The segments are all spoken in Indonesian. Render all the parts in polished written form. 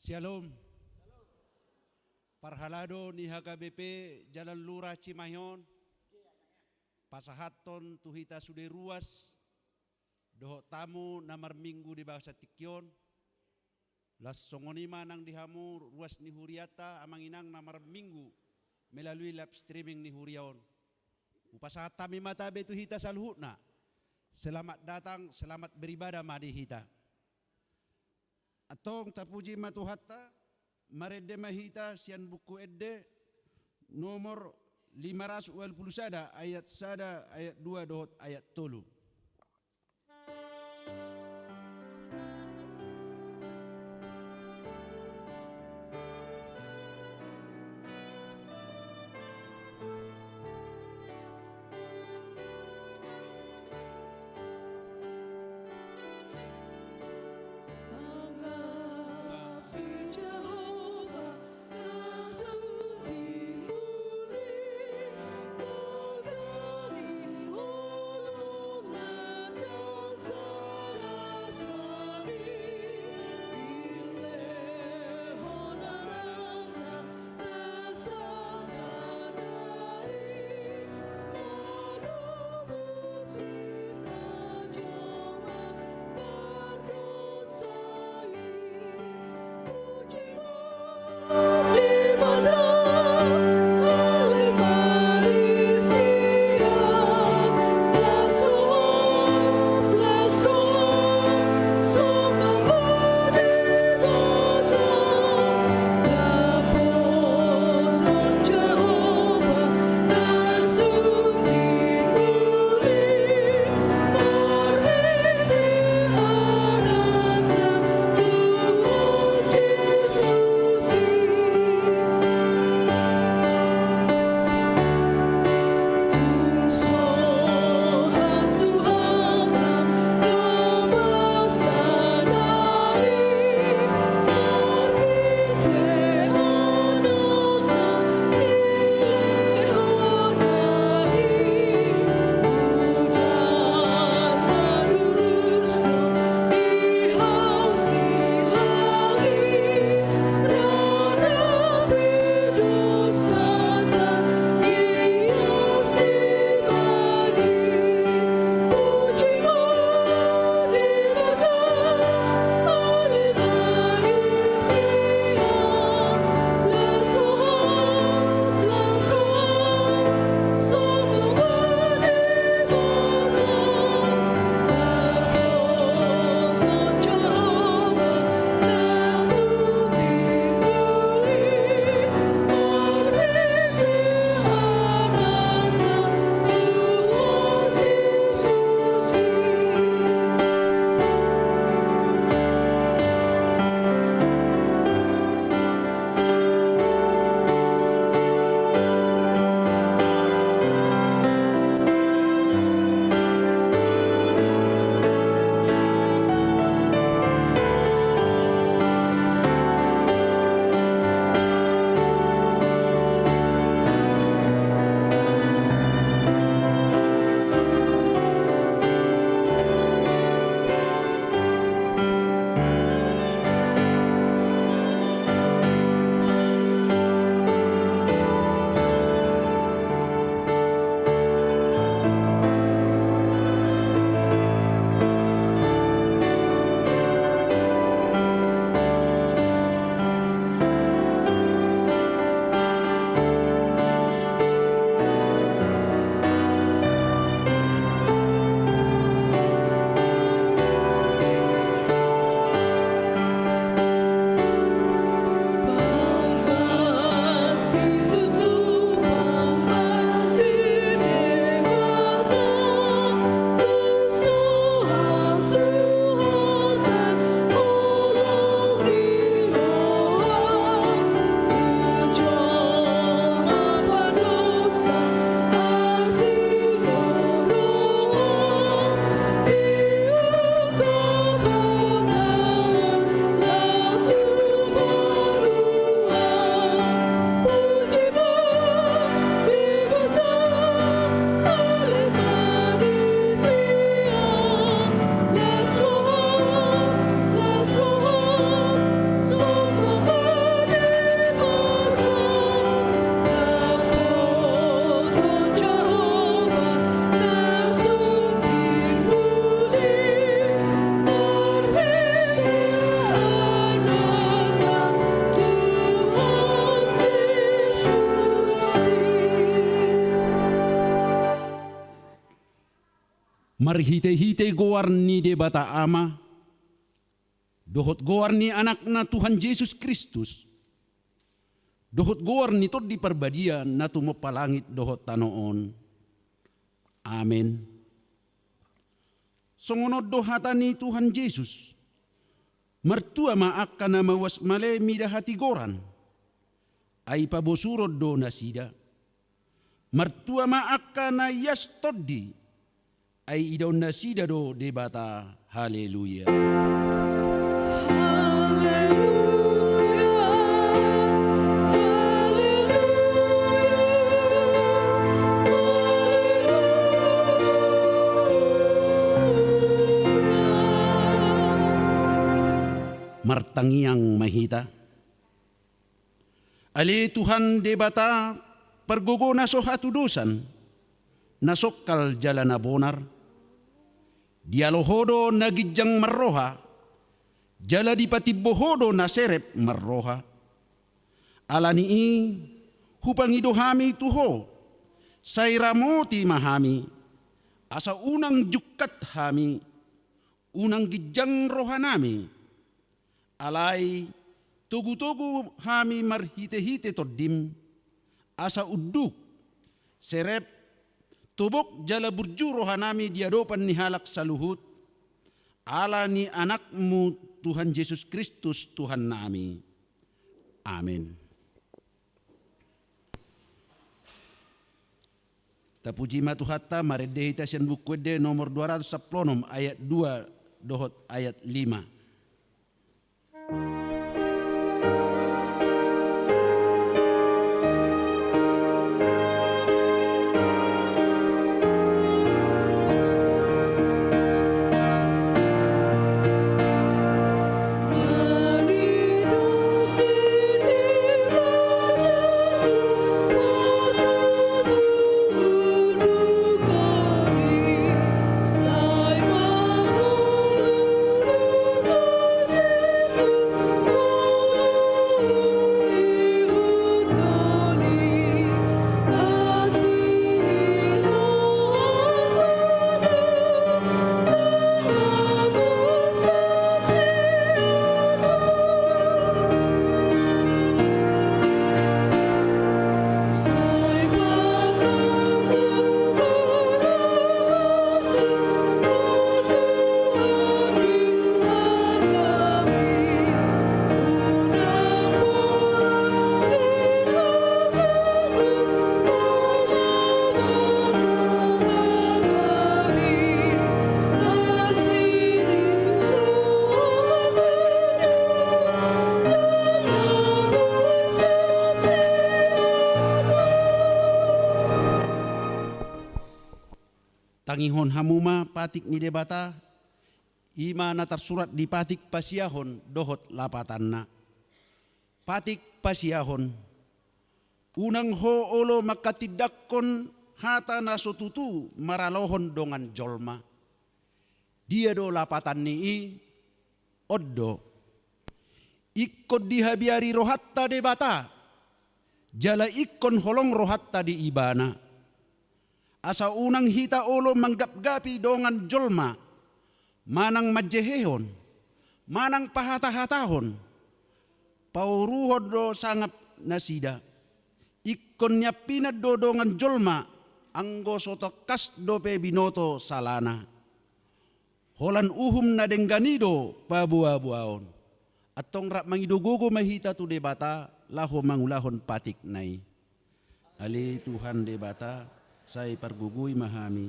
Shalom. Parhalado ni HKBP Jalan Lurah Cimahion. Pasahaton tuhita sudah ruas. Dohok tamu namar minggu di bahasa Tikyon. Las songonima nang dihamu ruas ni Huriata amanginang namar minggu melalui live streaming ni Huriaon. Upasahata mimatabe tuhita salhutna. Selamat datang, selamat beribadah madi hita. Atong tapuji matuhatta marede mahita sian buku edde nomor 521 ayat 2 dohot ayat 3. marhite-hite goar ni debata ama, dohot goar ni anak na Tuhan Yesus Kristus, dohot goar ni to di perbadian na tumopalangit dohot tanoon. Amen. Songonod dohata ni Tuhan Yesus, mertua maak ka na mawas male mida hati goran, ay pabosurod do na sida. Mertua maak ka na yastoddi, ay idaw na sida do debata. Haleluya. Martangiang mahita. Ali Tuhan debata pergogo na so hatudusan, nasokal jalan na bonar, dialohodo nagijang marroha, jala di patibohodo na serep marroha. Alani hupang idohami tuho, sayramoti mahami, asa unang jukat hami, unang gijang rohanami, alay tugu-tugu hami marhite-hite toddim, asa uduk serep tubok jala burju rohanami diadopan ni halak saluhut, ala ni anakmu Tuhan Yesus Kristus Tuhan nami. Amin. Tapuji matuhatta maredehita sian bukwede nomor 210 ayat 2 dohot ayat 5. Tangihon hamuma patik ni debata, ima na tersurat di patik pasiahon dohot lapatanna. Patik pasiahon, unang ho olo makatidakkon hata na sotutu maralohon dongan jolma. Dia do lapatan ni oddo. Ikod dihabiari rohatta debata, jala ikon holong rohatta di ibana. Asa unang hita olo manggap-gapi dongan jolma, manang majehehon, manang pahata-hatahon, pauruhod do sangap nasida, ikon niya pinad do dongan jolma, anggo sotokas do pe binoto salana. Holan uhum na dengganido pabuabuaon, atong rak mangidugugo mahita tu debata, laho mangulahon patik nai. Ali Tuhan debata, say pargugui mahami,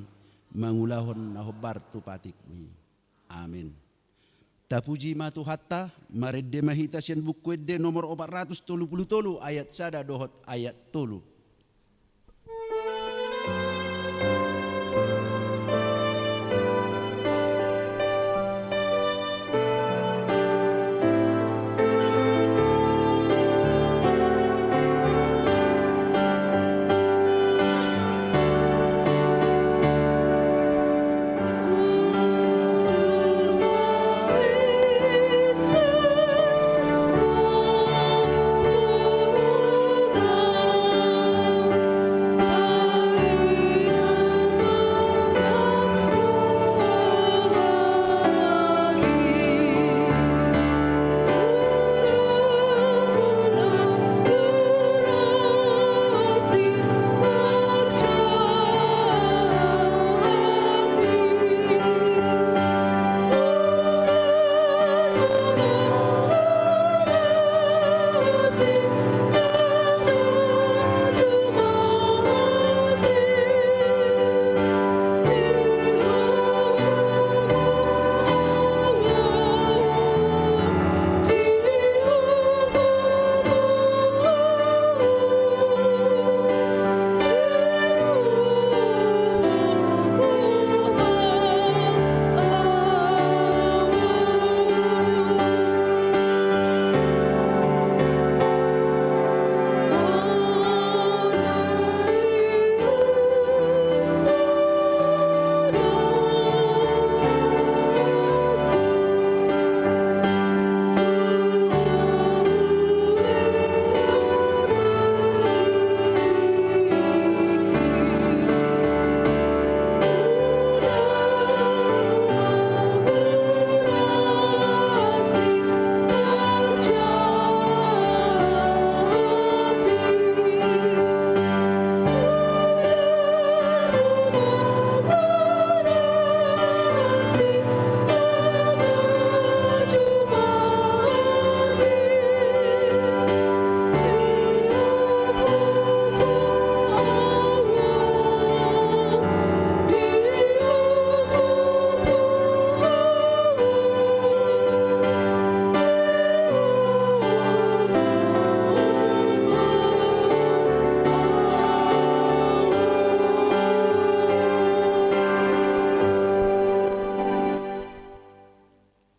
mangulahon na hobar tu patik ni. Amin. Tapuji matuhatta, maredde mahita sian bukwede nomor 433 ayat sada dohot ayat 3.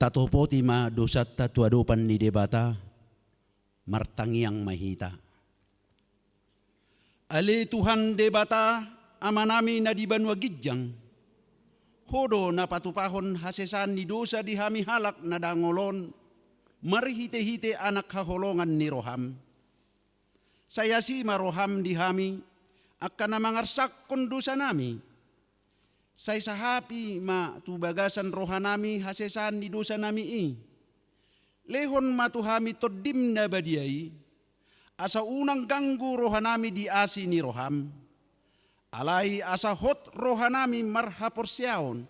Tatopoti ma dosat tatuadopan ni debata, martangiang mahita. Ale Tuhan debata, amanami na di banwa gidyang, hodo na patupahon hasesan ni dosa di hami halak na dangolon, marihite-hite anak haholongan ni Roham. Saya si maroham di hami, akan na mangarsak kon dosa nami. Say sahapi ma tubagasan rohanami hasesan ni dosa nami i. Lehon matuhami todim na badiai, asa unang ganggu rohanami di asi ni Roham. Alai asa hot rohanami marhaporsyaon,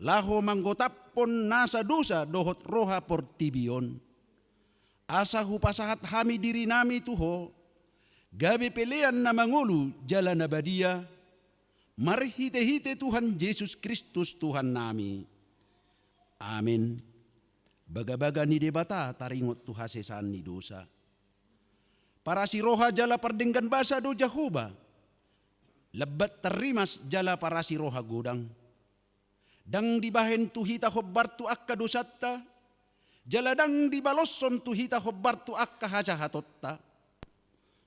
laho manggotapon nasa dosa dohot roha portibion. Asa hupasahat hami diri nami tuho, gabi pelean na mangulu jalan abadia, marhite-hite Tuhan Yesus Kristus Tuhan nami. Amin. Baga-baga ni debata taringot tu hasesan ni dosa. Para si roha jala pardenggan basa do Jahoba, lebat terimas jala para si roha godang. Dang dibahen tu hita hobbar tu akka dosatta, jala dang dibalosson tu hita hobbar tu akka hajahatotta.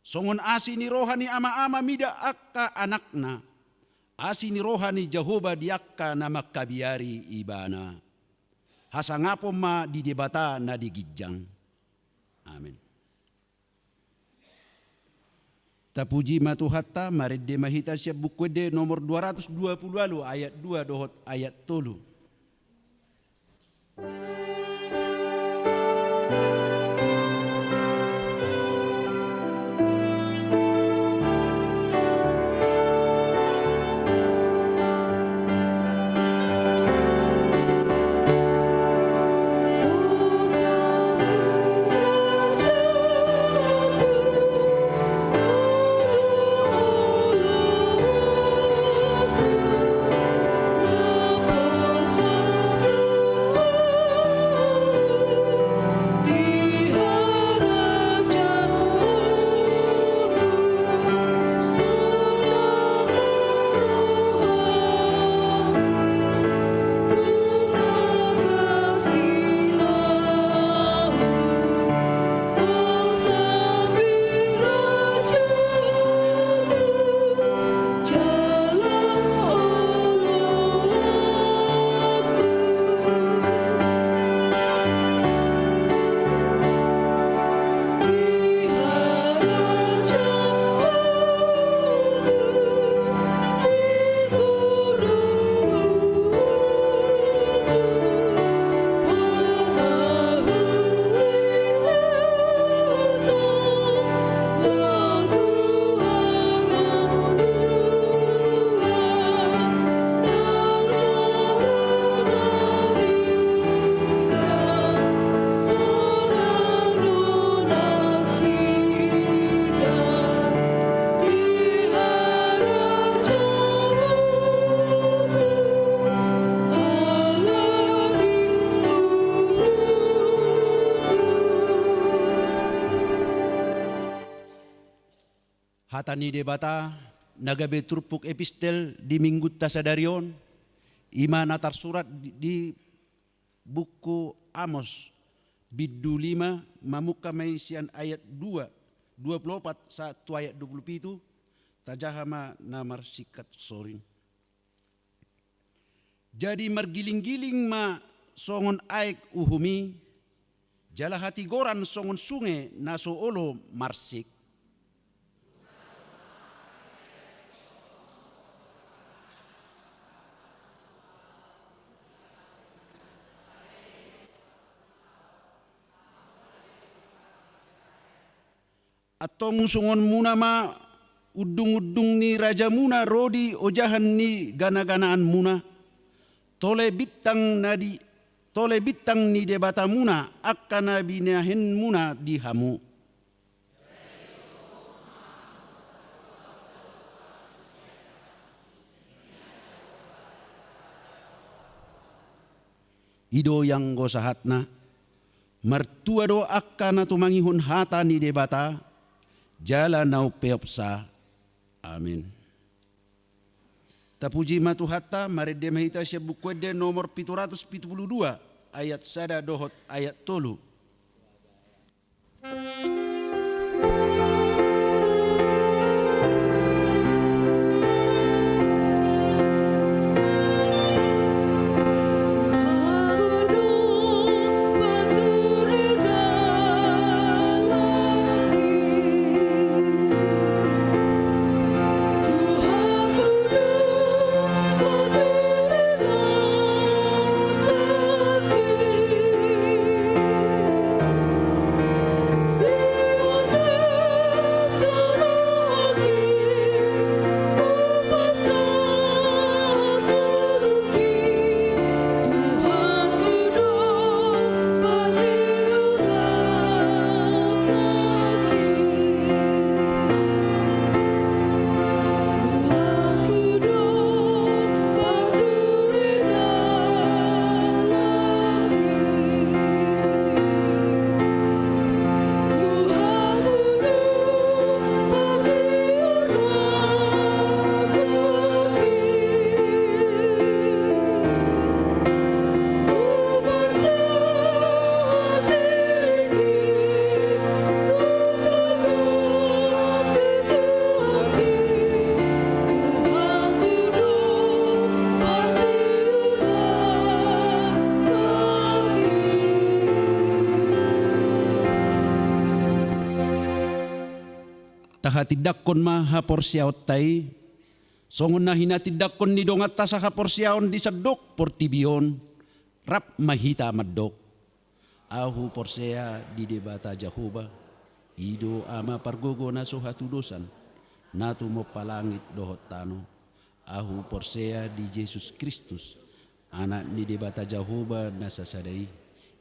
Songon asi ni rohani ama-ama mida akka anakna, asi ni rohani Jahoba diakka na makabiari ibana. Hasangapo ma di debata na digijang. Amin. Tapuji matuhatta maridde mahita siap bukwede nomor 220 lalu ayat 2 dohot ayat 3. Hatani debata nagabe turpuk epistel di minggu tasadarion ima natar surat di buku Amos biddu 5 mamuka maisian ayat 2 24 1 ayat 27 tajahama namar sikat sorin. Jadi margiling-giling ma songon aik uhumi jala hati goran songon sungai naso olo marsik. Atau musungon muna ma udung-udung ni raja muna rodi ojahan ni gana-ganaan muna tole bitang ni debata muna akkana binahin muna di hamu. Ido yang gosahatna mertua do akkana tumangihun hata ni debata jala nau peopsa. Amin. Tapuji matuhatta maridde mahita siya bukwede nomor 772 ayat sada dohot ayat tolu. Tahatidakon ma haporsiaot tai, songon na hinatidakon ni dongat ta sa haporsiaon di sadok portibion, rap mahita maddok. Ahu porsea di debata Jahoba, ido ama pargogo na sohatudosan, natu mo palangit dohot tano. Ahu porsea di Jesus Kristus, anak ni debata Jahoba nasasadai,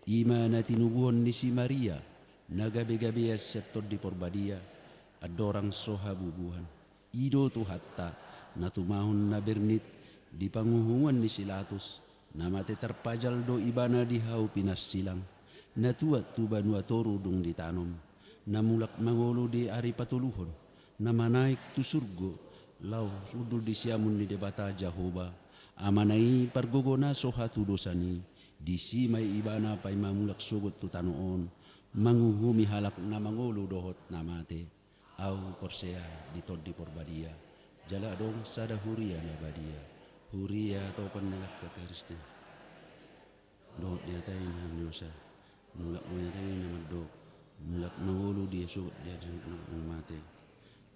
ima na tinubuhon ni si Maria, nagabi-gabi setor di porbadia, adorang sohabubuhan. Ido tu hatta na tumahon na bernit di panguhungan ni Silatus, na mate terpajal do ibana di hau pinas silang, na tuat tu banua toru dung ditanom, na mulak mangolo di ari patuluhon, na manaik tu surgo, lau sudul di siamun ni debata Jahoba, amanai pargogona sohatu dosani, di simay ibana pay mamulak sugot tu tanoon, manguhumi halak na mangolo dohot na mate. Au porsea ditod di porbadia, jala dong sada huria na badia, huria atau penelak ke Kristen. Dohot dia tayo na nusa, mulak mo tayo na madok, mulak mangulu dia sugot dia ng mate,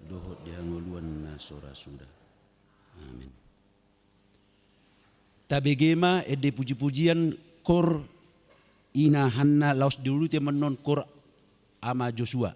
dohot dia nguluan na sora suda. Amin. Tabegema ede puji-pujian kor inahanna laos dulu te menon kor ama Joshua.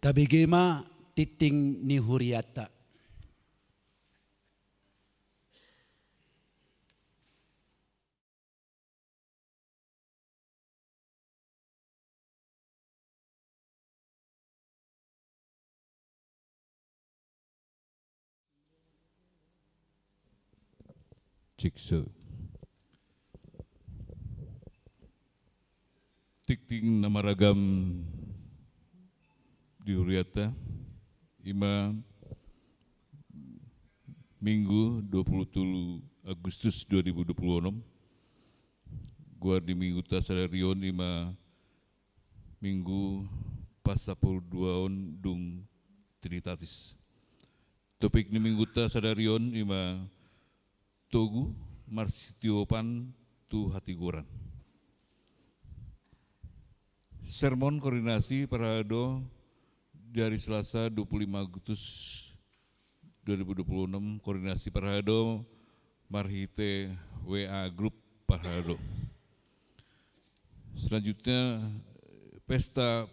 Tabigema titing ni Huriata. Cikso. Tikting namaragam di Huriata, ima Minggu 27 Agustus 2026, gua di Minggu Tasararion ima Minggu pasapul duaon dung Trinitatis. Topik ni Minggu Tasararion ima Togu Marsitiopan tu Hatiguran. Sermon koordinasi parado dari Selasa 25 Agustus 2026, koordinasi parado Marhite WA Group parado. Selanjutnya pesta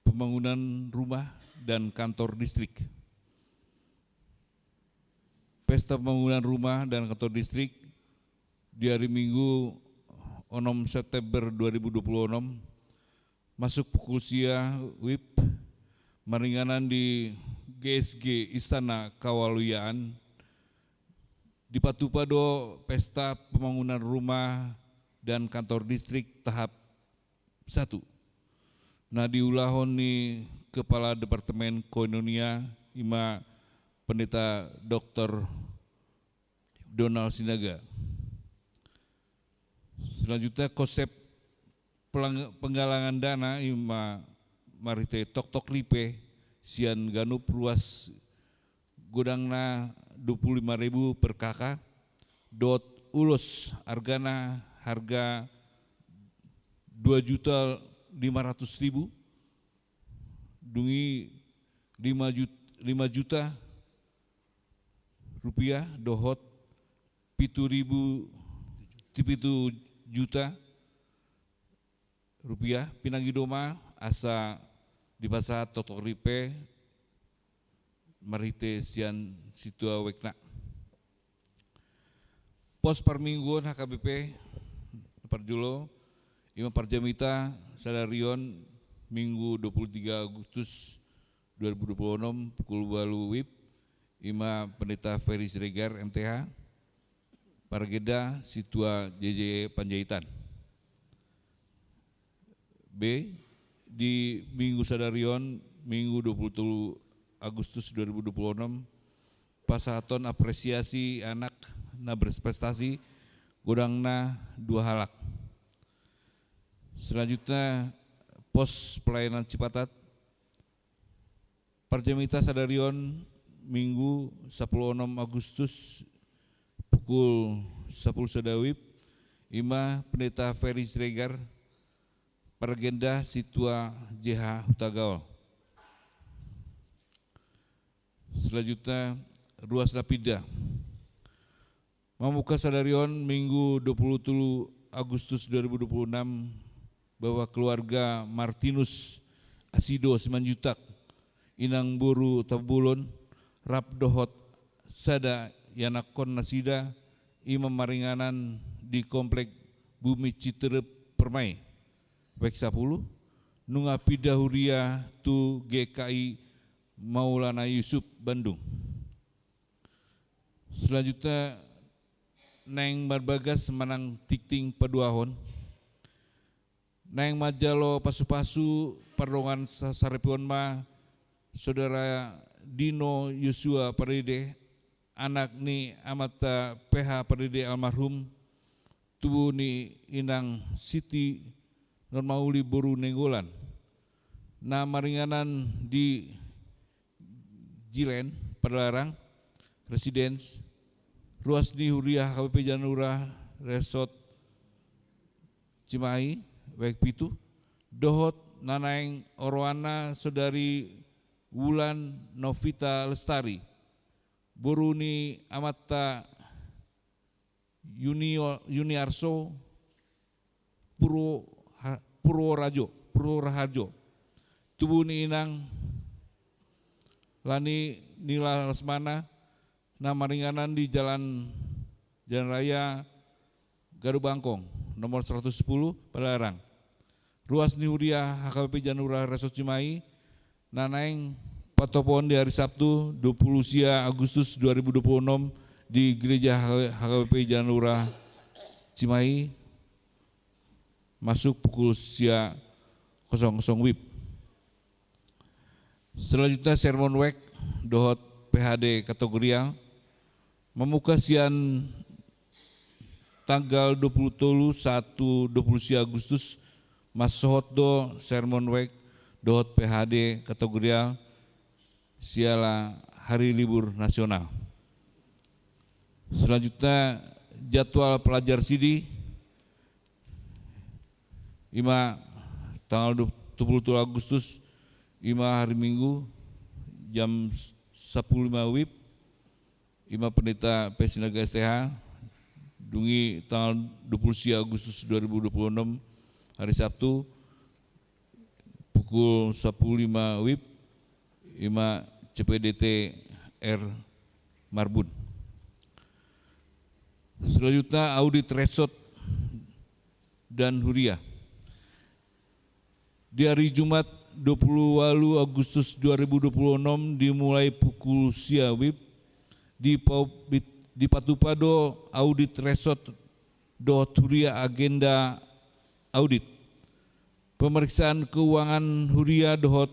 pembangunan rumah dan kantor distrik. Pesta pembangunan rumah dan kantor distrik di hari Minggu 6 September 2026 masuk pukul sia WIB maringanan di GSG Istana Kawaluyaan di Patupado pesta pembangunan rumah dan kantor distrik tahap 1. Nah diulahon ni Kepala Departemen Koinonia ima Pendeta Dr. Donald Sinaga. Selanjutnya konsep penggalangan dana ima Marite Tok Lipe sian ganup ruas gudangna 25.000 per kakak dot ulus argana harga 2.500.000 dungi 5 juta rupiah dohot 7 juta rupiah pinagi doma asa di pasar Tok Ripe Marite sian situa wekna. Pos permingguan HKBP Parjulo ima Parjamita Sadarion Minggu 23 Agustus 2026 pukul 8 WIB ima Pendeta Ferry Siregar MTH Pargeda Situa JJ Panjaitan. B. Di Minggu Sadarion Minggu 27 Agustus 2026 pasaton apresiasi anak na berprestasi gudangna 2 halak. Selanjutnya pos pelayanan Cipatat Parjamita Sadarion Minggu 16 Agustus pukul 10 Sadawib ima Pendeta Ferry Siregar Pargenda Situa JH Hutagawa. Selanjutnya Ruas Lapida Mamuka Sadarion Minggu 27 Agustus 2026 bahwa keluarga Martinus Asido Simanjutak Inang Buru Tabulon Rap Dohot Sada Yanakon Nasida Imam Maringanan di Komplek Bumi Citerep Permai Wek 10 Nunga Pidahuria tu GKI Maulana Yusuf Bandung. Selanjutnya Neng Marbagas Manang Tikting Paduahon Neng Majalo Pasu-Pasu Pardongan Sarepion Ma Saudara Dino Yosua Paride anak ni Amata PH Paride almarhum tubuh ni Inang Siti Normauli Boru Nenggolan na maringanan di Jilen Perlarang Residence Ruas ni Huriah KPP Janura Resort Cimahi Wek Pitu Dohot Nanaeng Orwana Saudari Wulan Novita Lestari Boruni Amata Yuniarso Purworaharjo Tubuh ni Inang Lani Nila Lesmana nama ringanan di Jalan Raya Garu Bangkong nomor 110 Padalarang. Ruas Nihuria HKBP Janura Resort Cimahi nanaing patopon di hari Sabtu 20 sia Agustus 2026 di Gereja HKBP Janura Cimahi masuk pukul sia 00 WIB. Selanjutnya sermon wek dohot PHD kategorial membuka sian tanggal 23 Agustus masohot do sermon wek dohot PHD kategorial siala hari libur nasional. Selanjutnya jadwal pelajar sidi ima tanggal 27 Agustus ima hari Minggu jam 10.05 WIB ima pendeta Pesinaga STH dungi tanggal 20 Agustus 2026 hari Sabtu pukul 10.05 WIB ima CPDT R Marbun. Selanjutnya audit resort dan huria. Di hari Jumat 28 Agustus 2026 dimulai pukul sia WIB di Patupado audit resort do huria agenda audit. Pemeriksaan keuangan huria dohot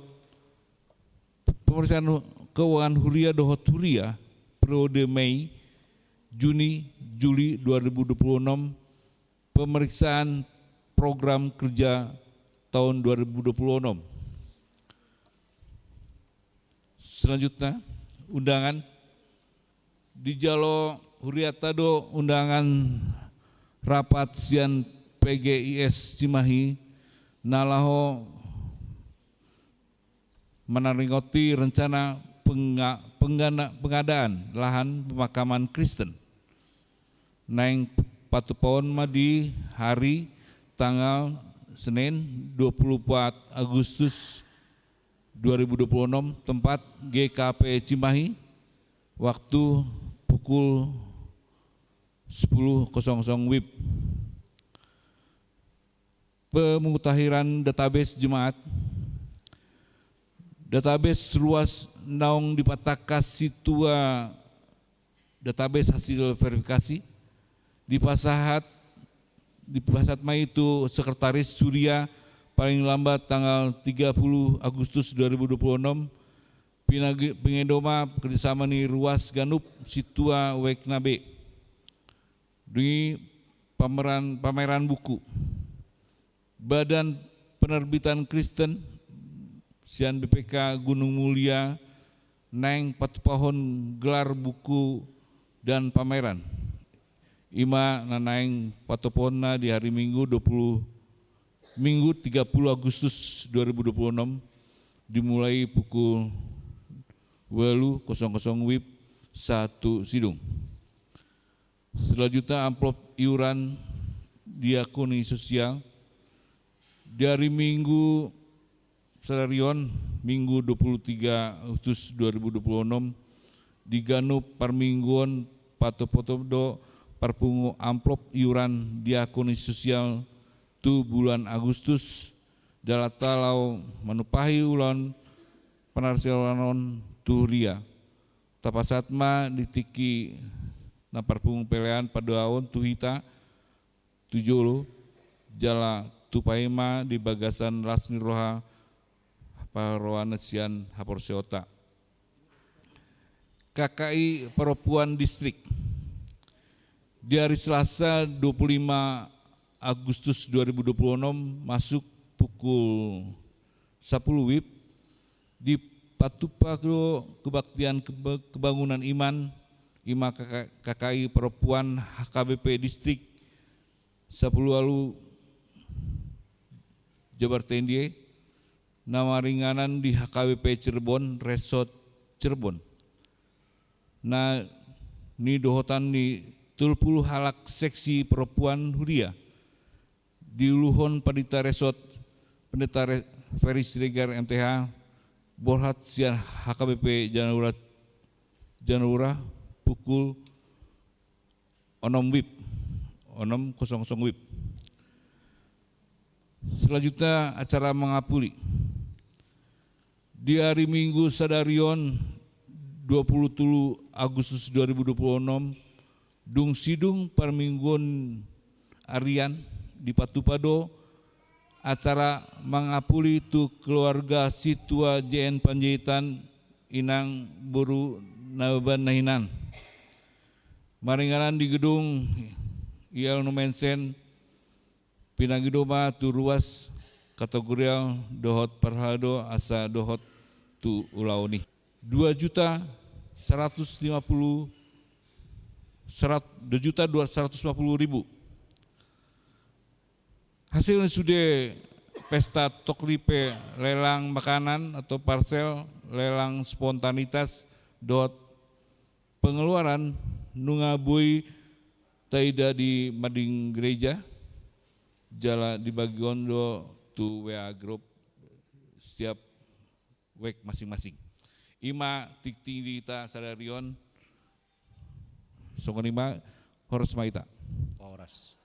huria periode Mei Juni Juli 2026, pemeriksaan program kerja tahun 2026. Selanjutnya undangan di Jalo Huriatado undangan rapat sian PGIS Cimahi nalaho menaringoti rencana pengadaan lahan pemakaman Kristen. Naing patupon di hari tanggal Senin 24 Agustus 2026 tempat GKP Cimahi waktu pukul 10.00 WIB. Pemutahiran database jemaat. Database ruas naung dipatakas situa database hasil verifikasi di Pasat Mai itu Sekretaris Surya paling lambat tanggal 30 Agustus 2026 pengedoma kerjasama ni ruas Ganup situa Weknabe di pameran buku Badan Penerbitan Kristen sian BPK Gunung Mulia naing patupahon gelar buku dan pameran ima nanaing patopona di hari Minggu 30 Agustus 2026 dimulai pukul 8.00 WIB 1 Sidung. Selanjutnya amplop iuran diakoni sosial dari Minggu Salarion Minggu 23 Agustus 2026 di Ganup Parmingguan Patopotodo Parpungu amplop iuran diakoni sosial tu bulan Agustus dalatalau menupahi ulan penarsilanon turia tapasatma ditiki na parpungu pelean padaon tuhita tujulu jala tupaima di bagasan lasni roha paroana sian haporseota. KKI Perempuan Distrik di hari Selasa 25 Agustus 2026 masuk pukul 10 WIB di Patupado Kebaktian Kebangunan Iman Ima KKI Perempuan HKBP Distrik 10 lalu Jabar Tendie nama ringanan di HKBP Cirebon Resort Cirebon. Nah ni dohotan ni 30 halak seksi perempuan huria di Luhon Padita Resort Pendeta Ferry Siregar MTH Borhat sian HKBP Janura pukul 6.00 WIB. Selanjutnya acara mengapuli. Di hari Minggu sadarion 23 Agustus 2026 dung sidung parmingguan Arian di Patupado acara mengapuli tu keluarga situa JN Panjaitan inang boru naban nahinan. Maringanan di gedung IL Numensen pinagidoma tu ruas kategorial dohot parhado asa dohot tu ulauni 2.250.000. Hasilnya sudah pesta tokripe lelang makanan atau parsel lelang spontanitas dot pengeluaran nungabui taida di mading gereja jala di bagiondo tu WA group setiap week masing-masing. Ima tikti dita sadarion songonima horos maita. Horas.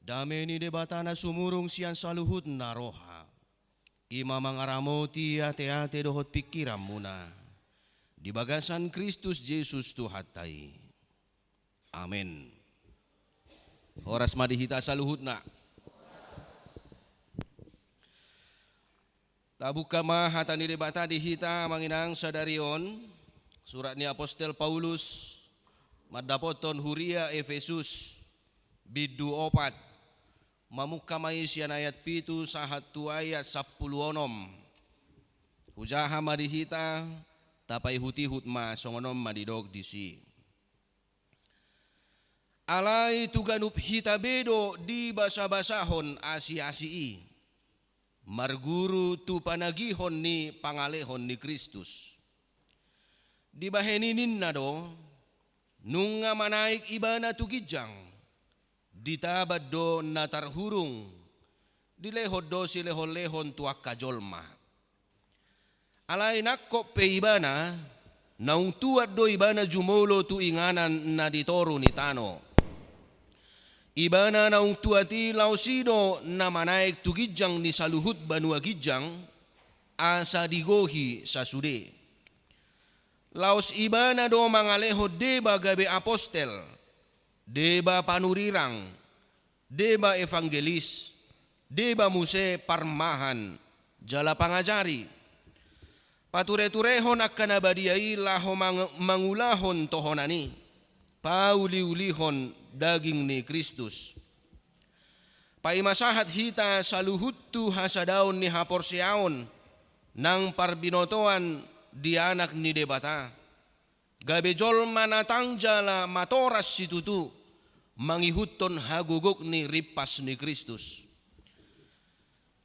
Dameni debatana sumurung sian saluhut naroha. Ima mangaramoti ate-ate dohot pikiran muna. Di bagasan Kristus Yesus Tuhatai. Amin. Horas madihita saluhutna. Tabuka mahata ni debata dihita manginang sadarion. Surat ni Apostel Paulus. Madapoton Huria Efesus. Bidu opat. Mamukamay siyan ayat 7 sahatu ayat 10. Hujaha madihita tapay hutihut ma songonom madidog disi. Alay tuganup hitabedo di basa-basahon asi-asii. Marguru tu panagihon ni pangalehon ni Kristus. Di baheninin na do, nung nga manaik iba na tugijang, ditabad do natarhurung, dilehod do si lehon-lehon tuak kajolma. Alay nakko pe iba na, naung tuat do iba na jumolo tu inganan na ditoro ni tano. Iba na naung tuati lausido na manaik tugijang ni saluhut banua gijang, asa digohi sa sude. Laos iba na do mangalehod deba gabe apostel, deba panurirang, deba evangelis, deba muse parmahan, jala pangajari. Pature-turehon akan abadiai laho mangulahon tohonani, pauli-ulihon daging ni Kristus. Paimasahat hita saluhut tu hasadaon ni haporseaon nang parbinotoan di anak ni debata. Gabe jolma natangjala matoras situtu mangihuton hagugok ni ripas ni Kristus.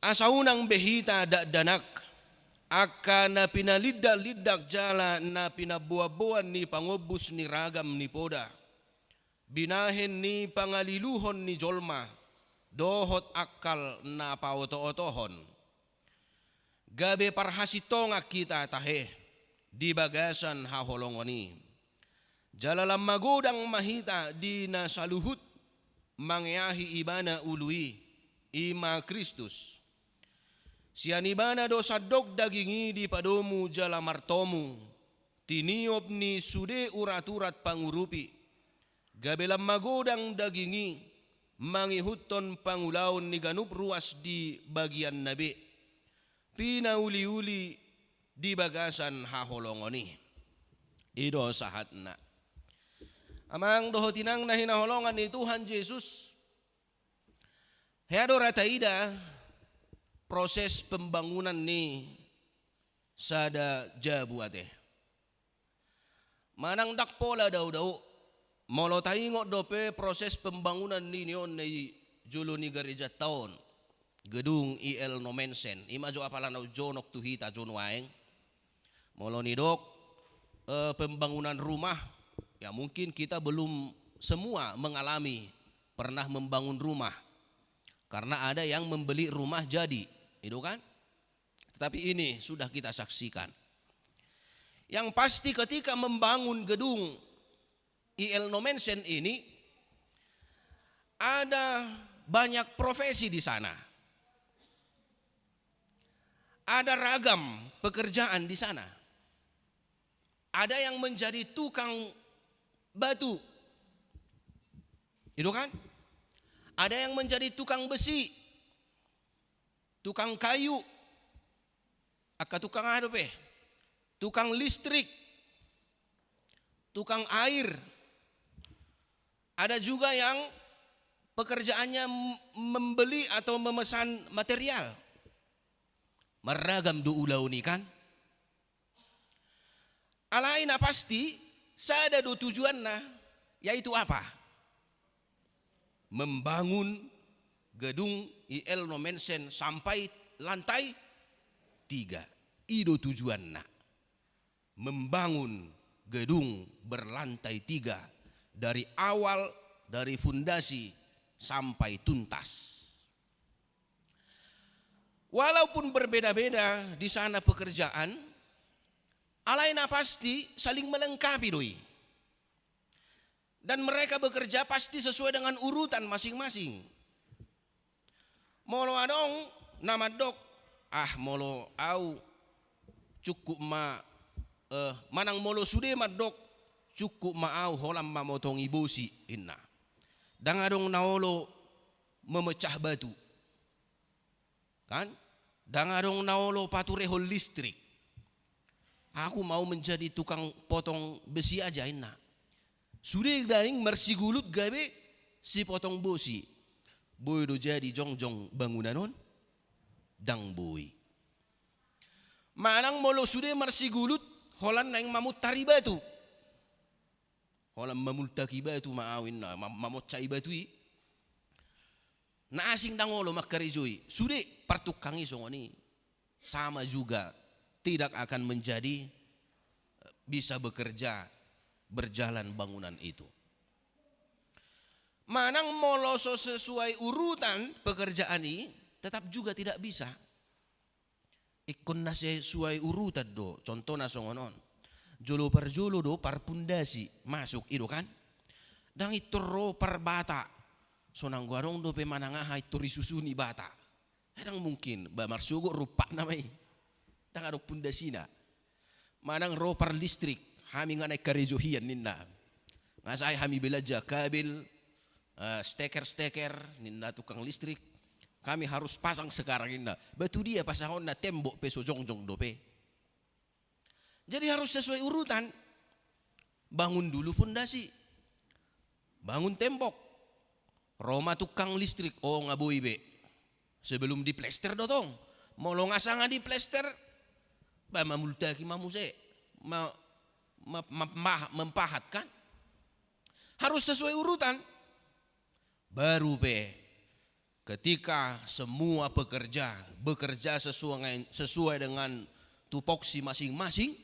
Asaunang behita danak akan na pinalidak-lidak jala na pinabuabuan ni pangobus ni ragam ni poda. Binahin ni pangaliluhon ni jolma, dohot akal na pauto-otohon. Gabe parhasitonga kita tahe, di bagasan haholongoni. Jalalam magodang mahita di nasaluhut, mangyahi ibana ului, ima Kristus. Sian ibana dosadok dagingi di padomu jala martomu, tiniop ni sude urat-urat pangurupi. Gabelam magodang dagingi, mangihuton pangulaon ni ganup ruas di bagian nabi. Pinauli-uli di bagasan haholongoni. Ido sahatna. Amang dohotinang na hinaholongan ni Tuhan Yesus. Heado rataida proses pembangunan ni sada jabuate. Manang dakpola daw-daw. Molo taingo dope proses pembangunan ninyon na julo ni gereja taon. Gedung IL Nomensen. Ima jo apalan na jonok tuhita jonwaeng. Molo ni dok pembangunan rumah. Ya mungkin kita belum semua mengalami pernah membangun rumah. Karena ada yang membeli rumah jadi. Itu kan? Tetapi ini sudah kita saksikan. Yang pasti ketika membangun gedung IL Nomensen ini ada banyak profesi di sana. Ada ragam pekerjaan di sana. Ada yang menjadi tukang batu. Itu kan? Ada yang menjadi tukang besi. Tukang kayu. Aka tukang apa? Tukang listrik. Tukang air. Ada juga yang pekerjaannya membeli atau memesan material. Meragam do ulau ni kan. Alain pasti sada do tujuan na, yaitu apa? Membangun gedung IL Nomensen sampai lantai 3. Ido tujuan na. Membangun gedung berlantai 3. Dari awal, dari fundasi sampai tuntas. Walaupun berbeda-beda di sana pekerjaan, alaina pasti saling melengkapi doi. Dan mereka bekerja pasti sesuai dengan urutan masing-masing. Molo adong nama dok molo au cukup manang molo sude madok cukup ma au holam mamotong ibosi inna. Dangadong naolo memecah batu. Kan? Dangadong naolo paturehol listrik. Aku mau menjadi tukang potong besi aja inna. Sudah daring mersigulut gawe si potong bosi. Boy do jadi jongjong bangunanon dang boy. Manang molo sudah mersigulut holan naing mamut tari batu. Holan mamultaki batu maawin na mamot cai batui. Na asing dangolo makarijui. Sudah pertukangi songoni sama juga tidak akan menjadi bisa bekerja berjalan bangunan itu. Manang moloso sesuai urutan pekerjaan ini tetap juga tidak bisa. Ikon na sesuai urutan do. Contoh na songonon. Jolo per jolo do par pundasi masuk itu kan. Dan itu ro per bata. Sonang guarong do pe manangaha itu risusuni bata. Kadang mungkin ba marsugo rupa namai. Dan ada pundasina. Manang ro par listrik. Kami nganay karejohian ninna. Ngasay kami belajar kabil, steker ninna tukang listrik. Kami harus pasang sekarang ninna. Batu dia pasahon na tembok peso jongjong dope. Jadi harus sesuai urutan. Bangun dulu fondasi. Bangun tembok. Roma tukang listrik. Oh ngaboy be. Sebelum diplester dotong. Molo ngasanga diplester. Ba mamultaki mamuse. Mempahat kan. Harus sesuai urutan. Baru be. Ketika semua bekerja sesuai dengan tupoksi masing-masing.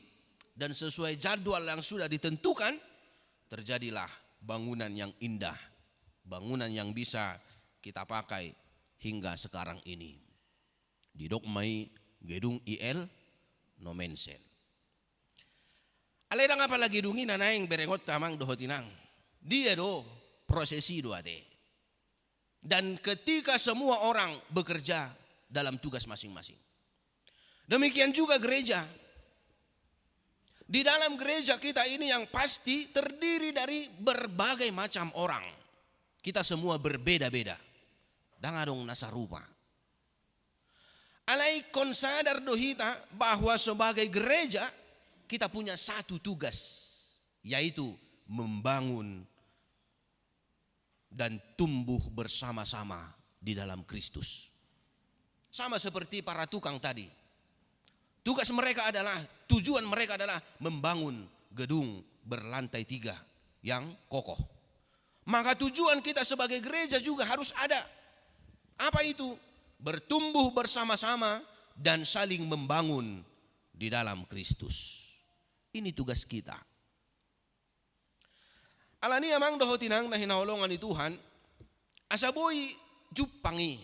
Dan sesuai jadwal yang sudah ditentukan, terjadilah bangunan yang indah, bangunan yang bisa kita pakai hingga sekarang ini. Di Dokmai gedung IL Nomensen. Aledang apa lagi dungi nanaing berengot tamang dohotinang. Dia do prosesi do ade. Dan ketika semua orang bekerja dalam tugas masing-masing. Demikian juga gereja. Di dalam gereja kita ini yang pasti terdiri dari berbagai macam orang. Kita semua berbeda-beda. Dan adong nasa rupa. Alai konsadar dohita bahwa sebagai gereja kita punya satu tugas. Yaitu membangun dan tumbuh bersama-sama di dalam Kristus. Sama seperti para tukang tadi. Tugas mereka adalah, tujuan mereka adalah membangun gedung berlantai 3 yang kokoh. Maka tujuan kita sebagai gereja juga harus ada. Apa itu? Bertumbuh bersama-sama dan saling membangun di dalam Kristus. Ini tugas kita. Alani amang dohotinang na hinaholongan ni Tuhan, asaboy jupangi.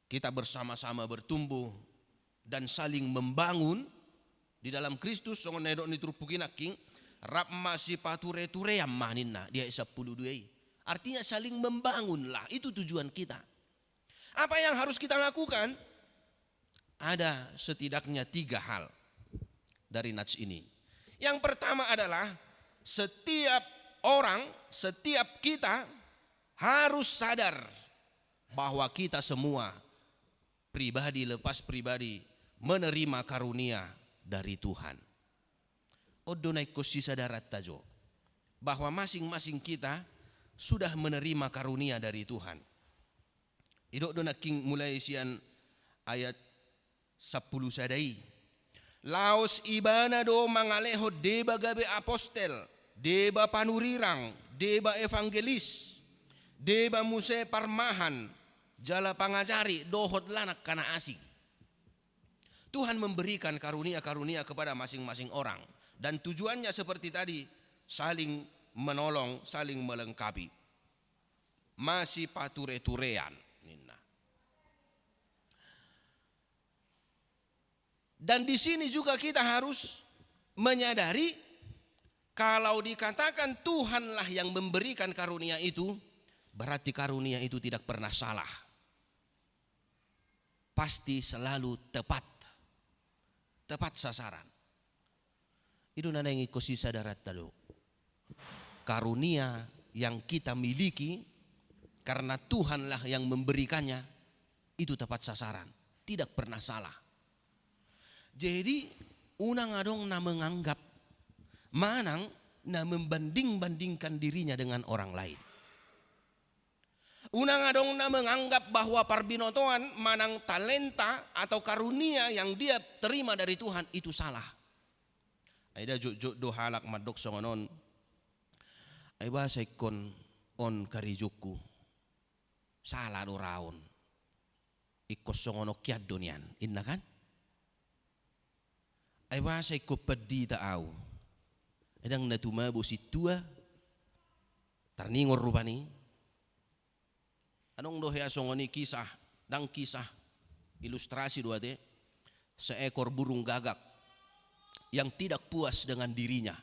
Kita bersama-sama bertumbuh dan saling membangun di dalam Kristus. Songon nedok ni trupukin aking rap masih pature-ture yang maninna dia 10 duai. Artinya saling membangunlah, itu tujuan kita. Apa yang harus kita lakukan? Ada setidaknya 3 hal dari nats ini. Yang pertama adalah setiap orang, setiap kita harus sadar bahwa kita semua pribadi lepas pribadi menerima karunia dari Tuhan. Odonai kosi sadarat tajo bahwa masing-masing kita sudah menerima karunia dari Tuhan. Idok dona king mulai sian ayat 10 sadai. Laos ibana do mangaleho deba gabe apostel, deba panurirang, deba evangelis, deba muse parmahan, jala pangajari dohot lanak kana asing. Tuhan memberikan karunia-karunia kepada masing-masing orang. Dan tujuannya seperti tadi, saling menolong, saling melengkapi. Masih pature-turean. Dan di sini juga kita harus menyadari, kalau dikatakan Tuhanlah yang memberikan karunia itu, berarti karunia itu tidak pernah salah. pasti selalu tepat sasaran. Itu nanengi kosi sadarat tado. Karunia yang kita miliki karena Tuhanlah yang memberikannya, itu tepat sasaran, tidak pernah salah. Jadi unang adong na menganggap manang na membanding-bandingkan dirinya dengan orang lain. Unang adong na menganggap bahwa parbinotoan manang talenta atau karunia yang dia terima dari Tuhan itu salah. Aida jok do halak madok songonon. Ay bahasa ikon on karijuku. Salah do raon. Ikos songono kiad donian. Inna kan? Ay bahasa iko pedi taaw. Edang natumabo si tua. Tarningor rupani. Anong dohe asongoni kisah, dang kisah ilustrasi dua de seekor burung gagak yang tidak puas dengan dirinya.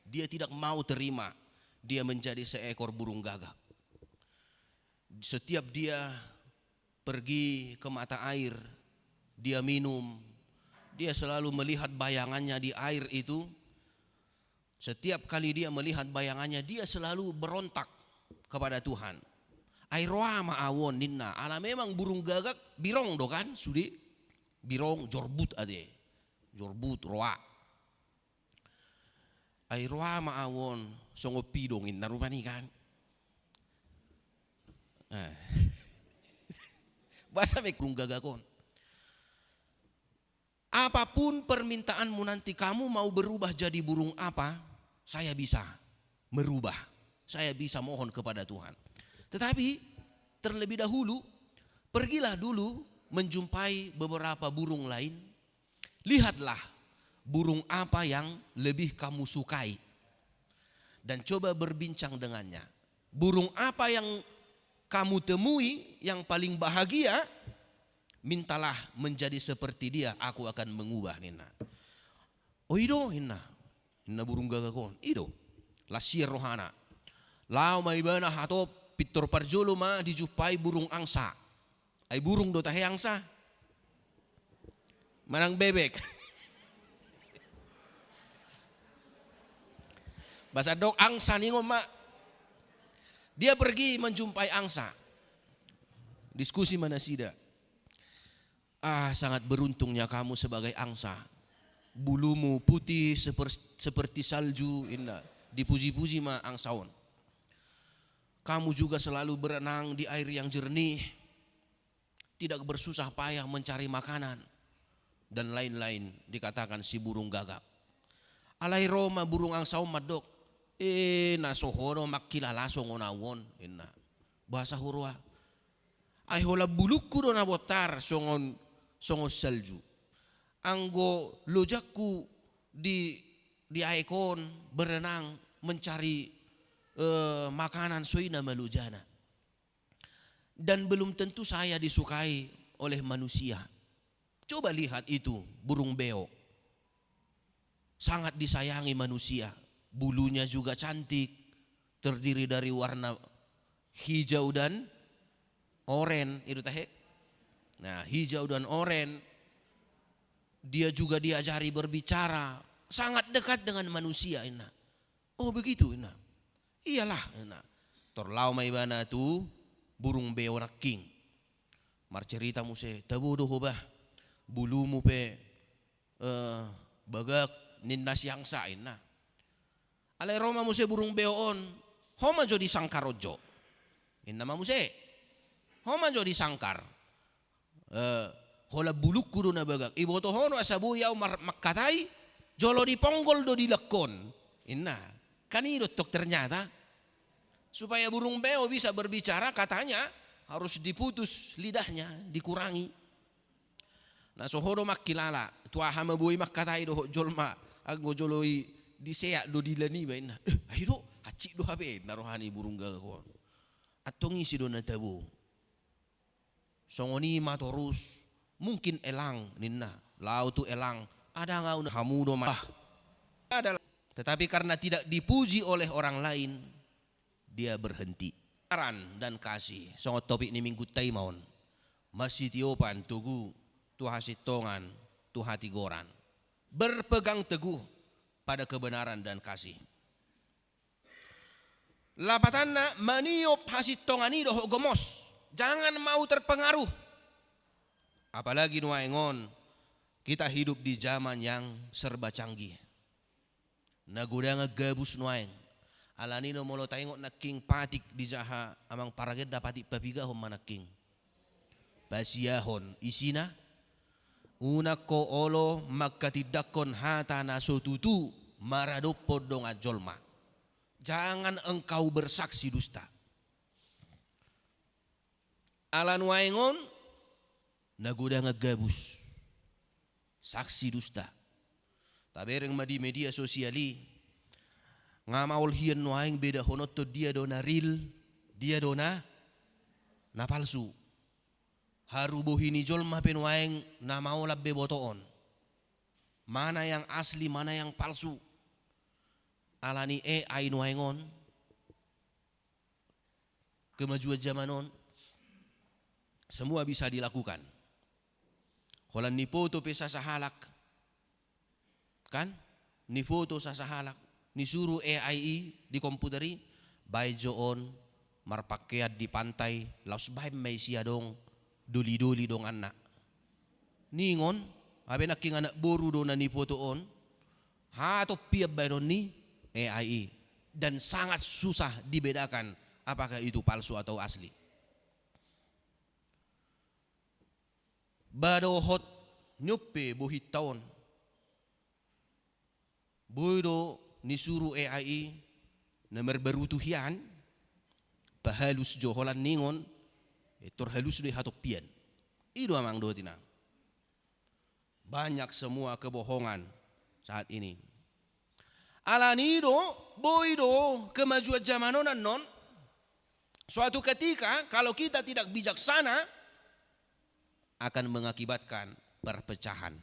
Dia tidak mau terima dia menjadi seekor burung gagak. Setiap dia pergi ke mata air, dia minum, dia selalu melihat bayangannya di air itu. Setiap kali dia melihat bayangannya, dia selalu berontak kepada Tuhan. Airoa ma'awon ninna. Ala memang burung gagak birong do kan sudi. Birong jorbut ade. Jorbut roa. Airoa ma'awon songo pidongin narupani kan. Bahasa mek burung gagakon. Apapun permintaanmu nanti, kamu mau berubah jadi burung apa, saya bisa merubah. Saya bisa mohon kepada Tuhan. Tetapi terlebih dahulu, pergilah dulu menjumpai beberapa burung lain. Lihatlah burung apa yang lebih kamu sukai. Dan coba berbincang dengannya. Burung apa yang kamu temui yang paling bahagia, mintalah menjadi seperti dia, aku akan mengubah nina. Oh ido inna burung gagakon, ido lasir rohana. Lau maibana hatop Pitor parjolo ma dijumpai burung angsa. Ay burung do tahe angsa. Manang bebek. Bahasa dok angsa ningo ma. Dia pergi menjumpai angsa. Diskusi mana sida. Sangat beruntungnya kamu sebagai angsa. Bulumu putih seperti salju. Indah. Dipuji-puji ma angsaon. Kamu juga selalu berenang di air yang jernih. Tidak bersusah payah mencari makanan. Dan lain-lain dikatakan si burung gagak. Alai Roma burung angsaw madok. Nasohono makilalasong onawon. Bahasa hurwa. Ay hola bulukku do nabotar songon salju. Anggo lojakku di aikon berenang mencari makanan soina malujana. Dan belum tentu saya disukai oleh manusia. Coba lihat itu burung beo. Sangat disayangi manusia. Bulunya juga cantik. Terdiri dari warna hijau dan oren. Itu tahe. Nah, hijau dan oren. Dia juga diajari berbicara. Sangat dekat dengan manusia. Oh begitu. Iyalah, torlau maibana tu burung beo naking. Marcerita muse tabu doh bah bulumu pe bagak ninna siang sain na. Alai Roma muse burung beo on homa jo disangkar ojo. Inna muse homa jo disangkar. Hola buluk kudu na bagak. Ibo to hono asabu yau makkatai jolo di ponggol do dilekon. Inna kani dotok ternyata. Supaya burung beo bisa berbicara, katanya harus diputus lidahnya, dikurangi. Nah sohodo makilala, tuaha mabui makkatai do jolma, aggo joloi diseak do dilani baina. Ayo acik do habe narohani burung gagakon. Atongi si do natabu. Songoni matorus, mungkin elang ninna, lau tu elang, ada ngau hamudo mah. Adalah. Tetapi karena tidak dipuji oleh orang lain, dia berhenti. Saran dan kasih. Songot topik ni minggu taimaon. masih tiopan tugu tu hasitongan tu hati goran. Berpegang teguh pada kebenaran dan kasih. Lapatanna maniop hasitongan ido gomos. Jangan mau terpengaruh. Apalagi nuaingon kita hidup di zaman yang serba canggih. Nagoda ngagabus nuaing. Alanino molo tayong naking patik di jaha amang paraged dapat ipapigahom manaking. Basiyahon isina una ko olo magkatidakon hata na sotutu maradopod dong ajolma. Jangan engkau bersaksi dusta. Alan waingon nagoda ngagabus saksi dusta. Tabereng madi media sosiali ngamaul hian nuaing beda honot to dia dona real, dia dona na palsu. Haru bohini jolma penuaing na mau labbe botoon. Mana yang asli, mana yang palsu. Alani AI nuaingon. Kemajuan zamanon semua bisa dilakukan. Kalau ni foto pesa sahalak, kan? Ni foto sahalak. Nisuruh AI di komputeri bay joon marpakeat di pantai laos bay may siya dong duli-duli dong anak ningon abe naking anak boru do na ni fotoon hato piab bay don ni AI dan sangat susah dibedakan apakah itu palsu atau asli. Badohot nyupe buhit taon boydo nisuru AI na merberutuhian pahalus joholan ningon itor halus do hatopian ido amang do tinang. Banyak semua kebohongan saat ini. Alanido boido kemajuan zamanon non suatu ketika kalau kita tidak bijaksana akan mengakibatkan perpecahan.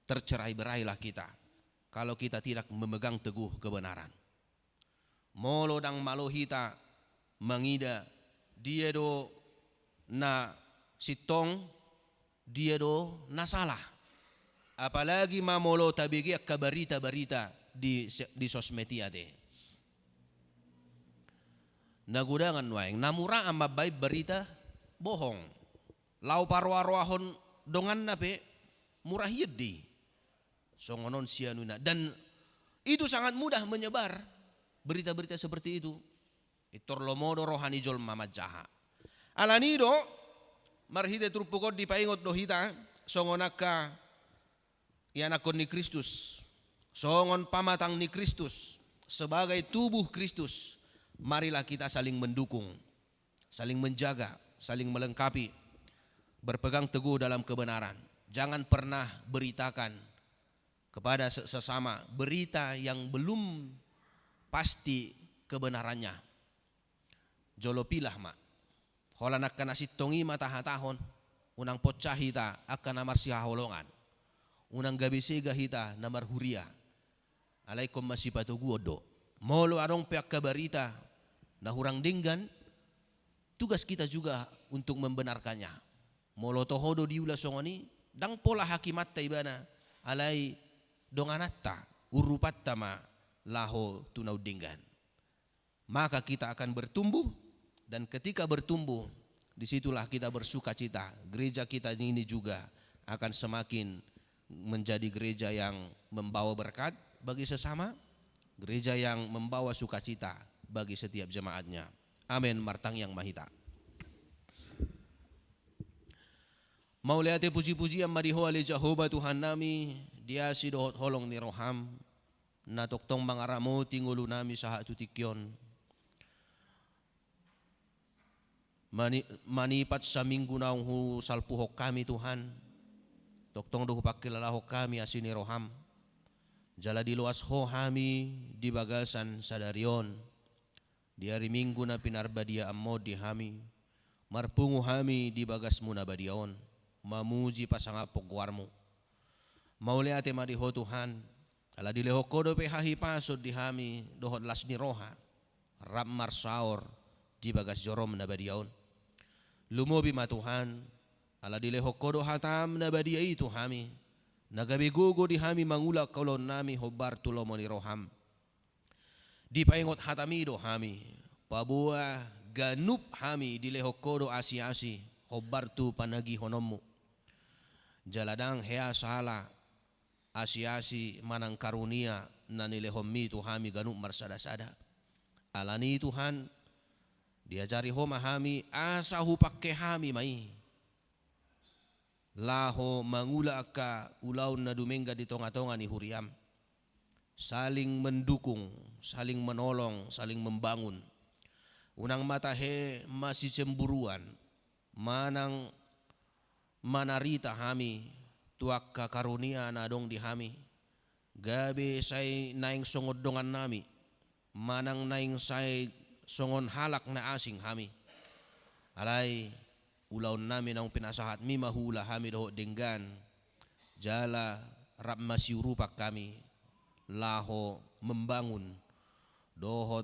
Tercerai-berailah kita kalau kita tidak memegang teguh kebenaran. Molo dang malohita mangida dia do na sitong dia do na salah. Apalagi mamolo tabigi ka berita-berita di sosmedia de. Nagudangan waeng namura ang mabay berita bohong. Lau parwarwahon dongan nape murah yedi. Songonon sianuna dan itu sangat mudah menyebar berita-berita seperti itu. Itor lomodo rohani jol mama jaha. Alanido marhide trupukod di paingot dohita songonaka ianakon ni Kristus. Songon pamatang ni Kristus sebagai tubuh Kristus. Marilah kita saling mendukung, saling menjaga, saling melengkapi, berpegang teguh dalam kebenaran. Jangan pernah beritakan kepada sesama berita yang belum pasti kebenarannya. Jolopilah mak. Hola nak kana sitongi matahatahon. Unang pocah hita akan namar sihaholongan. Unang gabisega hita namar huria. Alaikum masipatu guodo. Molo arong pihak kabarita na hurang dinggan. Tugas kita juga untuk membenarkannya. Molo tohodo diula songoni. Dang pola hakimat taibana. Alai donganatta urupattama laho tunau dinggan. Maka kita akan bertumbuh dan ketika bertumbuh disitulah kita bersuka cita. Gereja kita ini juga akan semakin menjadi gereja yang membawa berkat bagi sesama, gereja yang membawa sukacita bagi setiap jemaatnya. Amin. Martang yang mahita. Mau lihat puji-pujian mariho ali Jehovah Tuhan nami. Dia si dohot holong ni roham na toktong mangaramo tingulu nami saha tutikyon. Manipat sa minggu naung hu salpuhok kami Tuhan. Toktong dohu pakilalahok kami asini roham. Jala di luas ho kami di bagasan sadarion. Di hari minggu na pinarbadia ammo di kami. Marpungu kami di bagas muna badiaon. Mamuji pasangapok warmu. Mauliate madiho Tuhan. Ala dilehokodo pe hahi pasod di kami dohot las ni roha. Ram marsaor di bagas jorom na badiaon. Lumobi ma Tuhan, ala dilehok kodo hatam na badia itu hami, nagabigogo di hami mangulak kaulon nami hobar tulomoni roham. Di paingot hatamido hami, pabuah ganup hami dilehok kodo asi-asi, hobar tu panagi honomu. Jaladang hea sahala, asi-asi manang karunia na nilehommi tu hami ganup marsada-sada. Alani Tuhan, diajari homa hami asa hupakke hami mai. Laho mangula ka ulaw na dumengga di tonga-tonga ni huriam. Saling mendukung, saling menolong, saling membangun. Unang matahe masih cemburuan, manang manarita hami, tuak karunia na dong di hami. Gabi say naing songod dongan nami, manang naing say songon halak na asing hami. Alay, ulaw namin ang pinasahat mi mahula hami doho denggan. Jala rap masiurupak kami. Laho membangun. Dohot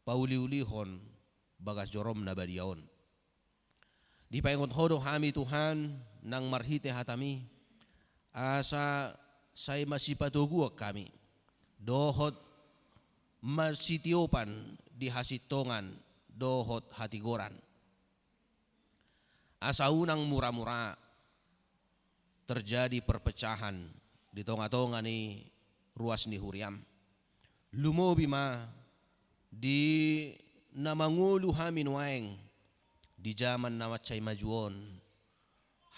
pauliulihon bagas jorom na badiaon. Di paingot hodo hami Tuhan nang marhite hatami. Asa say masipatuguak kami. Dohot masitiopan di hasitongan dohot hatigoran. Asa unang mura-mura terjadi perpecahan di tonga-tonga ni ruas ni huriam. Lumobi ma di namangulu hamin waeng di zaman na macay majuon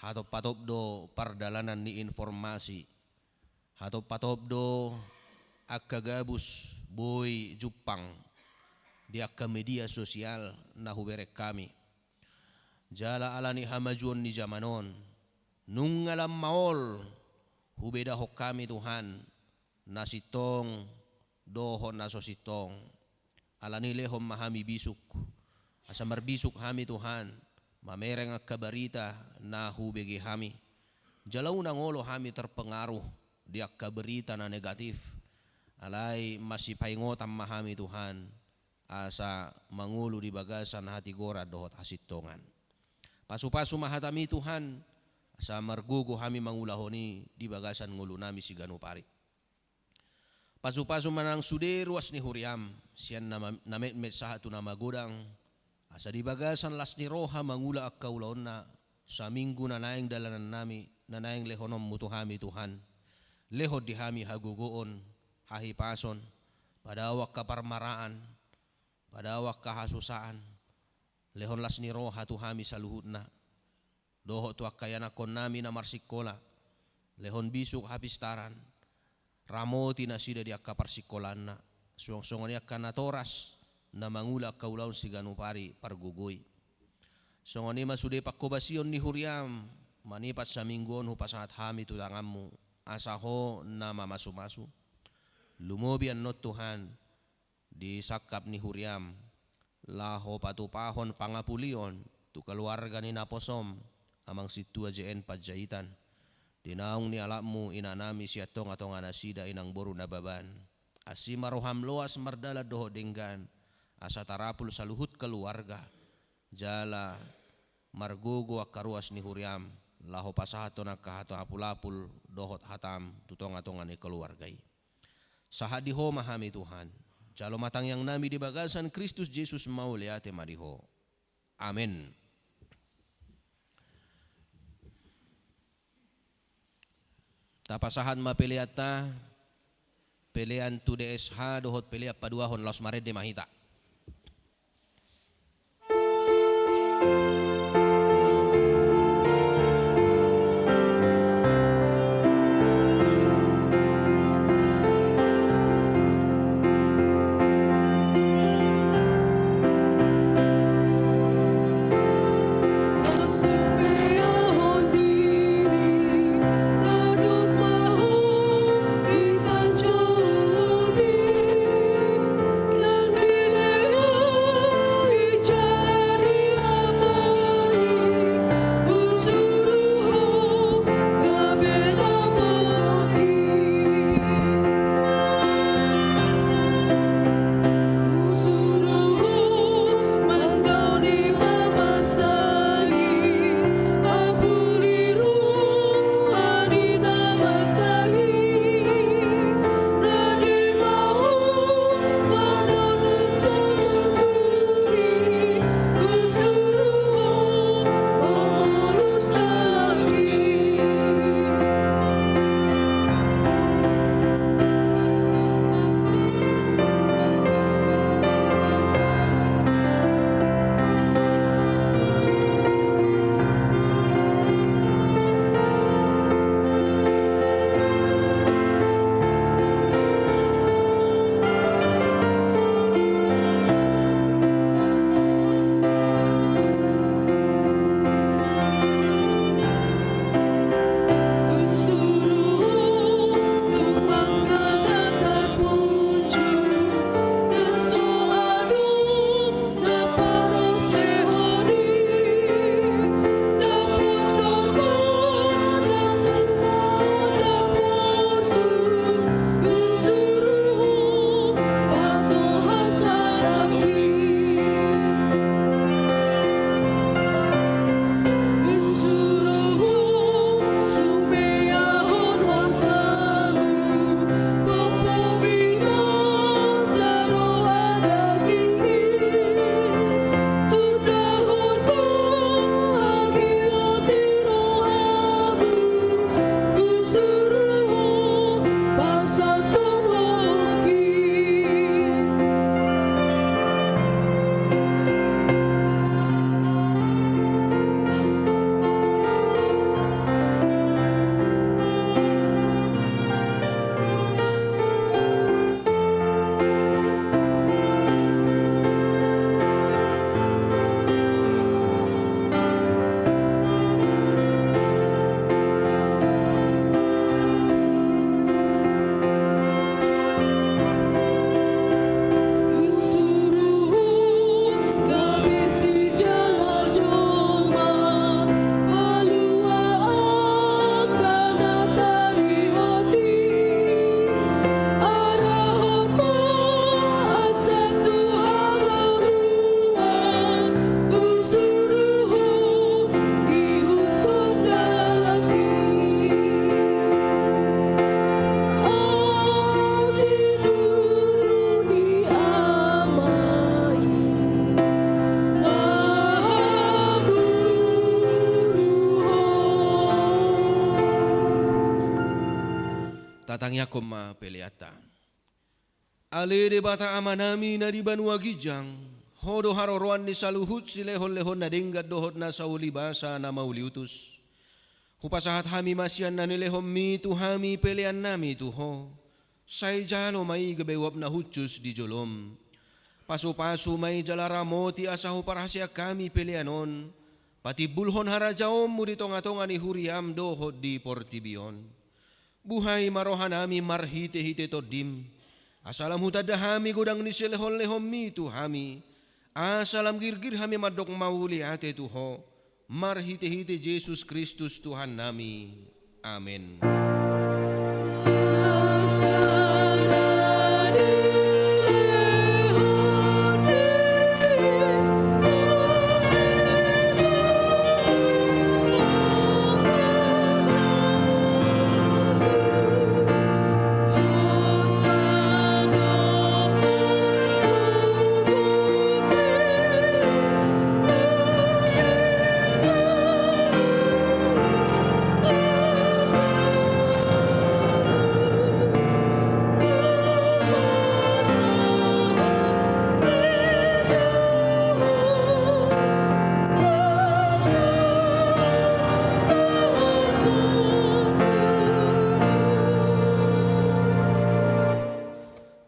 hatop-patop do pardalanan ni informasi hatop-patop do akagabus boy Jupang di akka media sosial na huberek kami. Jala alani hamajuon ni zamanon. Nung alam maol hubeda hok kami Tuhan nasitong dohon na sositong. Alani lehom mahami bisuk. Asa marbisuk hami Tuhan. Mamereng akka barita na hubegi hami. Jalaw nang olo hami terpengaruh di akka berita na negatif. Alay masipaingotam mahami Tuhan asa mangulu di bagasan hati gora dohot hasitongan. Pasu-pasu mahatami Tuhan asa margugo hami mangulahoni di bagasan ngulu nami si ganupari. Pasu-pasu manang sude ruas ni huriam sian namet-met sahatu na magodang asa di bagasan las ni roha mangula ak kaulaon na sa minggu na naing dalanan nami na naing lehonom mutuhami Tuhan. Lehod di hami hagugoon hahipason, padawak kaparmaraan, padawak kahasusaan, lehon las ni roha tu hami sa luhut na, doho tu akayanakon nami na marsikola, lehon bisuk hapistaran, ramoti na sida di akaparsikolan na, suang-suang ni akanatoras na mangula kaulaw si ganupari pargugoy. Songon ni masude pakobasion ni huriam, manipat sa mingguon hupasangat hami tulangamu, asaho na mamasumasu. Lumobian not Tuhan di sakap ni huriam laho patupahon pangapulion tu keluarga ni naposom amang situa JN Pajaitan dinaong ni alakmu inanami siatong atong anasida inang boru nababan asi maroham loas mardala doho denggan asa tarapul sa luhut keluarga jala margogo akaruas ni huriam laho pasahato na kahato hapulapul dohot hatam tutong atong ani keluargai. Sahadiho mahami Tuhan. Jalo matang yang nami di bagasan Kristus Yesus mauliate mariho. Amin. Tapasahan mapiliata pilihan tu DSH dohot pilihan paduahon laos marede mahita. Ipanjoli, langit katangnya koma peleata. Ale de bata amanami na di Banua Gijang, hodo haroroan ni saluhut si lehon-lehon na denggat dohot na sauli basa na mauliutus. Hupasahat hami masian na nilehom mi tu hami pelean nami tuho. Say jalo may gabewap na hutsus di jolom. Pasu-pasu may jalaramo ti asahu parahasya kami peleanon. Pati bulhon harajaom mo di tonga-tonga ni huriam dohot di portibion. Buhay marohanami marhite-hite todim. Asalam hutadahami gudang ni silehon-lehom mi tu hami. Asalam girgir hami madok mauli ate tuho. Marhite-hite Jesus Kristus Tuhan nami. Amin.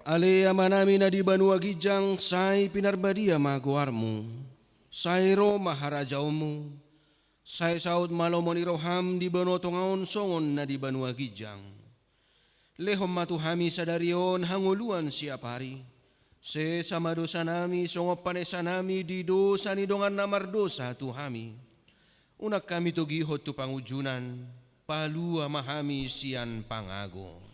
Ale amanami na di Banua Gijang, say pinarbadia maguarmu, say ro maharajaumu, say saud malomoni roham di Banotongaon songon na di Banua Gijang. Lehom matuhami sadarion hanguluan siapari, se sama dosa nami songop panesa nami di dosa ni dongan namar dosa tuhami. Unak kami tugihot tu pangujunan, palua mahami sian pangago.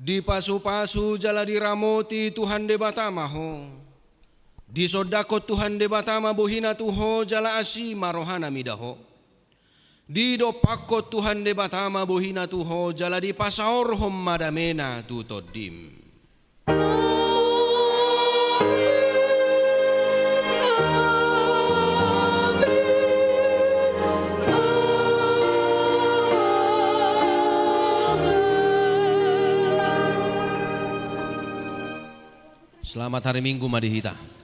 Di pasu-pasu jala diramoti Tuhan de batama ho. Di sodakot Tuhan de batama bohina tuho jala asi marohana midaho. Di dopakot Tuhan de batama bohina tuho jala di pasaor hom madamena tutodim. Selamat hari Minggu Madihita.